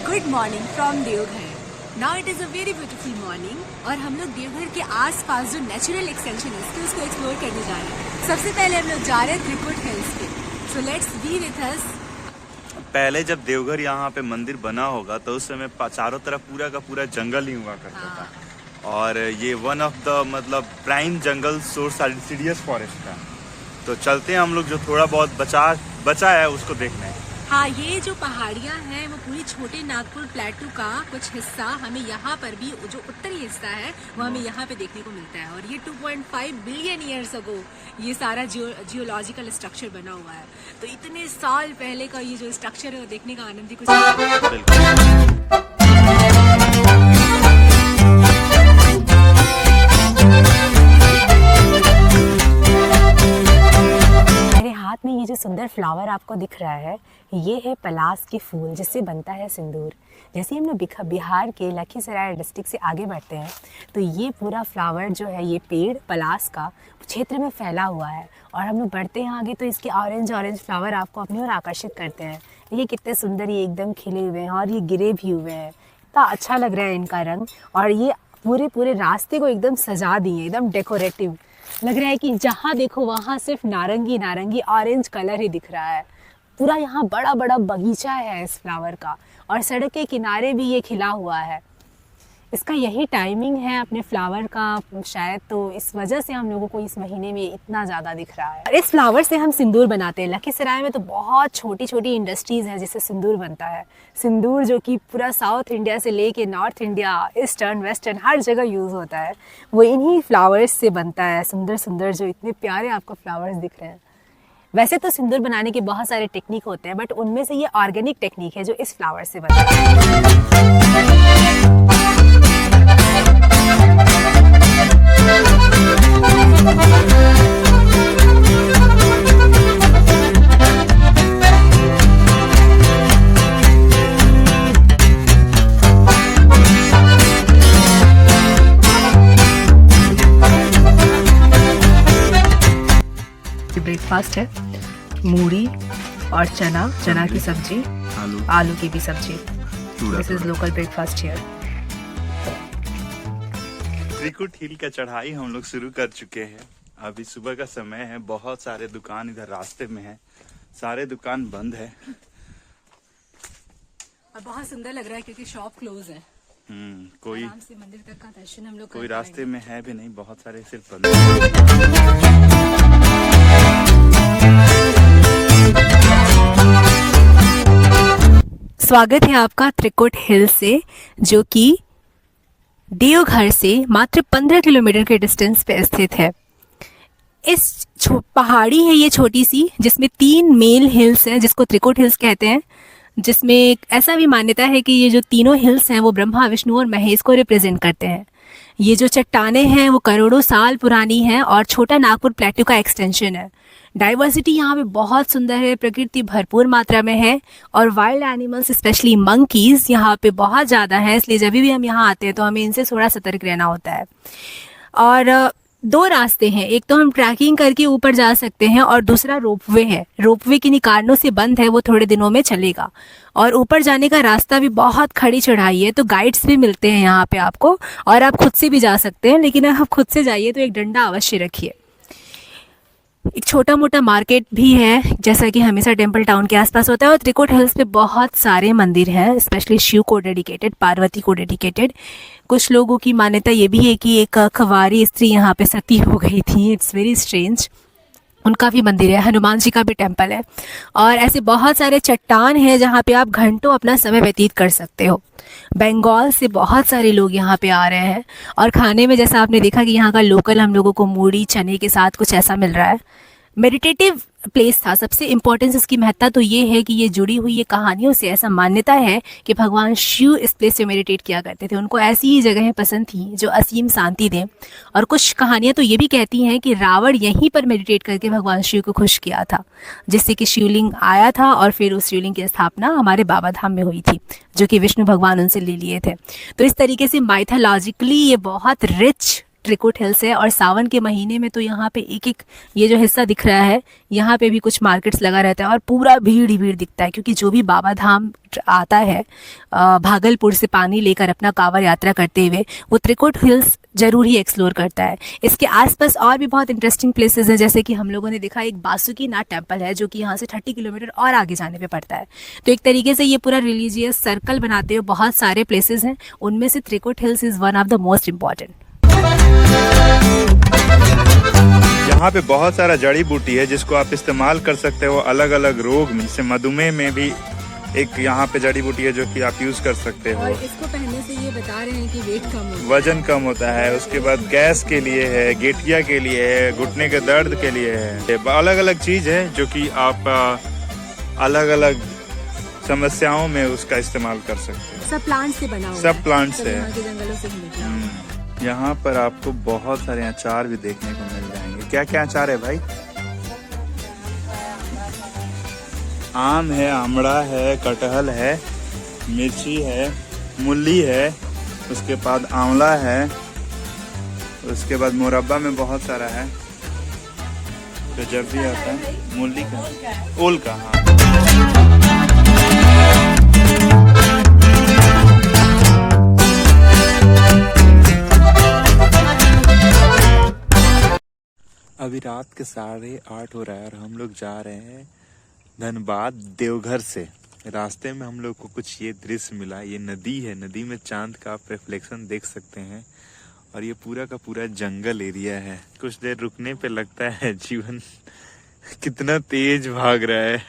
Good morning from Deoghar. Now it is a very beautiful morning और हम लोग देवघर के आसपास जो नेचुरल एक्सटेंशन है उसको एक्सप्लोर करने जा रहे हैं। सबसे पहले हम लोग जा रहे हैं त्रिकुट हिल्स पे। So let's be with us. पहले जब देवघर यहाँ पे मंदिर बना होगा तो उस समय चारों तरफ पूरा का पूरा जंगल ही हुआ करता था और ये वन ऑफ द मतलब प्राइम जंगल सोर्स इंसिडियस फॉरेस्ट था। तो चलते हैं हम लोग, जो थोड़ा बहुत बचा है उसको देखने। हाँ, ये जो पहाड़ियाँ हैं वो पूरी छोटे नागपुर प्लेटू का कुछ हिस्सा हमें यहाँ पर भी, जो उत्तरी हिस्सा है वो हमें यहाँ पे देखने को मिलता है। और ये 2.5 बिलियन ईयर्स अगो ये सारा जियोलॉजिकल स्ट्रक्चर बना हुआ है। तो इतने साल पहले का ये जो स्ट्रक्चर है वो देखने का आनंद ही कुछ हाथ में ये जो सुंदर फ्लावर आपको दिख रहा है, ये है पलास के फूल जिससे बनता है सिंदूर। जैसे हम लोग बिहार के लखीसराय डिस्ट्रिक्ट से आगे बढ़ते हैं तो ये पूरा फ्लावर जो है, ये पेड़ पलास का क्षेत्र में फैला हुआ है। और हम लोग बढ़ते हैं आगे तो इसके ऑरेंज फ्लावर आपको अपनी ओर आकर्षित करते हैं। ये कितने सुंदर ये एकदम खिले हुए हैं और ये गिरे भी हुए हैं। इतना अच्छा लग रहा है इनका रंग और ये पूरे रास्ते को एकदम सजा दिए, एकदम डेकोरेटिव लग रहा है कि जहाँ देखो वहाँ सिर्फ नारंगी ऑरेंज कलर ही दिख रहा है। पूरा यहाँ बड़ा बगीचा है इस फ्लावर का और सड़क के किनारे भी ये खिला हुआ है। इसका यही टाइमिंग है अपने फ्लावर का शायद, तो इस वजह से हम लोगों को इस महीने में इतना ज़्यादा दिख रहा है। इस फ्लावर से हम सिंदूर बनाते हैं। लखीसराय में तो बहुत छोटी इंडस्ट्रीज़ हैं जिससे सिंदूर बनता है। सिंदूर जो कि पूरा साउथ इंडिया से लेके नॉर्थ इंडिया, ईस्टर्न, वेस्टर्न हर जगह यूज़ होता है। वो इन्हीं फ्लावर्स से बनता है। सुंदर जो इतने प्यारे आपको फ्लावर्स दिख रहे हैं। वैसे तो सिंदूर बनाने के बहुत सारे टेक्निक होते हैं, बट उनमें से ये ऑर्गेनिक टेक्निक है जो इस फ्लावर से बनता है। ब्रेकफास्ट है मूढ़ी और चना की सब्जी, आलू की भी सब्जी। This is local breakfast here. Trikut hill का चढ़ाई हम लोग शुरू कर चुके हैं। अभी सुबह का समय है, बहुत सारे दुकान इधर रास्ते में है, सारे दुकान बंद है और बहुत सुंदर लग रहा है क्योंकि शॉप क्लोज है। कोई आराम से मंदिर तक का दर्शन हम लोग कोई रास्ते में है भी नहीं, बहुत सारे सिर्फ बंद। स्वागत है आपका त्रिकुट हिल से, जो कि देवघर से मात्र 15 किलोमीटर के डिस्टेंस पे स्थित है। इस पहाड़ी है ये छोटी सी, जिसमें 3 मेल हिल्स हैं जिसको त्रिकुट हिल्स कहते हैं। जिसमें ऐसा भी मान्यता है कि ये जो तीनों हिल्स हैं वो ब्रह्मा, विष्णु और महेश को रिप्रेजेंट करते हैं। ये जो चट्टानें हैं वो करोड़ों साल पुरानी हैं और छोटा नागपुर प्लेटू का एक्सटेंशन है। डाइवर्सिटी यहाँ पे बहुत सुंदर है, प्रकृति भरपूर मात्रा में है और वाइल्ड एनिमल्स स्पेशली मंकीज यहाँ पे बहुत ज़्यादा है। इसलिए जब भी हम यहाँ आते हैं तो हमें इनसे थोड़ा सतर्क रहना होता है। और 2 रास्ते हैं, एक तो हम ट्रैकिंग करके ऊपर जा सकते हैं और दूसरा रोपवे है। रोपवे किन्हीं कारणों से बंद है, वो थोड़े दिनों में चलेगा। और ऊपर जाने का रास्ता भी बहुत खड़ी चढ़ाई है, तो गाइड्स भी मिलते हैं यहाँ पे आपको, और आप खुद से भी जा सकते हैं। लेकिन आप खुद से जाइए तो एक डंडा अवश्य रखिए। एक छोटा मोटा मार्केट भी है, जैसा कि हमेशा टेम्पल टाउन के आसपास होता है। और त्रिकुट हिल्स पे बहुत सारे मंदिर हैं, स्पेशली शिव को डेडिकेटेड, पार्वती को डेडिकेटेड। कुछ लोगों की मान्यता ये भी है कि एक कुंवारी स्त्री यहाँ पे सती हो गई थी। It's very strange. उनका भी मंदिर है, हनुमान जी का भी टेम्पल है। और ऐसे बहुत सारे चट्टान हैं जहाँ पे आप घंटों अपना समय व्यतीत कर सकते हो। बंगाल से बहुत सारे लोग यहाँ पे आ रहे हैं। और खाने में जैसा आपने देखा कि यहाँ का लोकल हम लोगों को मूढ़ी चने के साथ कुछ ऐसा मिल रहा है। मेडिटेटिव प्लेस था। सबसे इम्पोर्टेंस इसकी महत्ता तो ये है कि ये जुड़ी हुई ये कहानियों से ऐसा मान्यता है कि भगवान शिव इस प्लेस पे मेडिटेट किया करते थे। उनको ऐसी ही जगहें पसंद थी जो असीम शांति दें। और कुछ कहानियाँ तो ये भी कहती हैं कि रावण यहीं पर मेडिटेट करके भगवान शिव को खुश किया था, जिससे कि शिवलिंग आया था और फिर उस शिवलिंग की स्थापना हमारे बाबा धाम में हुई थी, जो कि विष्णु भगवान उनसे ले लिए थे। तो इस तरीके से माइथोलॉजिकली ये बहुत रिच त्रिकुट हिल्स है और सावन के महीने में तो यहाँ पे एक एक ये जो हिस्सा दिख रहा है यहाँ पे भी कुछ मार्केट्स लगा रहता है और पूरा भीड़ ही भीड़ दिखता है, क्योंकि जो भी बाबा धाम आता है भागलपुर से पानी लेकर अपना कांवड़ यात्रा करते हुए, वो त्रिकुट हिल्स जरूर ही एक्सप्लोर करता है। इसके आसपास और भी बहुत इंटरेस्टिंग प्लेसेस हैं, जैसे कि हम लोगों ने देखा एक बासुकीनाथ टेम्पल है जो कि यहाँ से 30 किलोमीटर और आगे जाने पे पड़ता है। तो एक तरीके से ये पूरा रिलीजियस सर्कल बनाते हुए बहुत सारे प्लेसेस हैं, उनमें से Trikut hills is one of the most important. यहाँ पे बहुत सारा जड़ी बूटी है जिसको आप इस्तेमाल कर सकते हो अलग अलग रोग में, जैसे मधुमेह में भी एक यहाँ पे जड़ी बूटी है जो कि आप यूज कर सकते हो। और इसको पहनने से ये बता रहे हैं कि वेट कम होता है, वजन कम होता है। उसके बाद गैस के लिए है, गेठिया के लिए है, घुटने के दर्द के लिए है। अलग अलग चीज है जो कि आप अलग अलग समस्याओं में उसका इस्तेमाल कर सकते हो। सब प्लांट से बना हुआ सब प्लांट से यहाँ के जंगलों से ही निकला हुआ है। यहाँ पर आपको बहुत सारे अचार भी देखने को मिल जाएंगे। क्या क्या अचार है भाई? आम है, आमड़ा है, कटहल है, मिर्ची है, मूली है, उसके बाद आंवला है, उसके बाद मुरब्बा में बहुत सारा है। तो जब भी आता है मूली का, ओल का, हाँ। अभी रात के 8:30 हो रहा है और हम लोग जा रहे हैं धनबाद देवघर से। रास्ते में हम लोग को कुछ ये दृश्य मिला। ये नदी है, नदी में चांद का आप रिफ्लेक्शन देख सकते हैं और ये पूरा का पूरा जंगल एरिया है। कुछ देर रुकने पे लगता है जीवन कितना तेज भाग रहा है।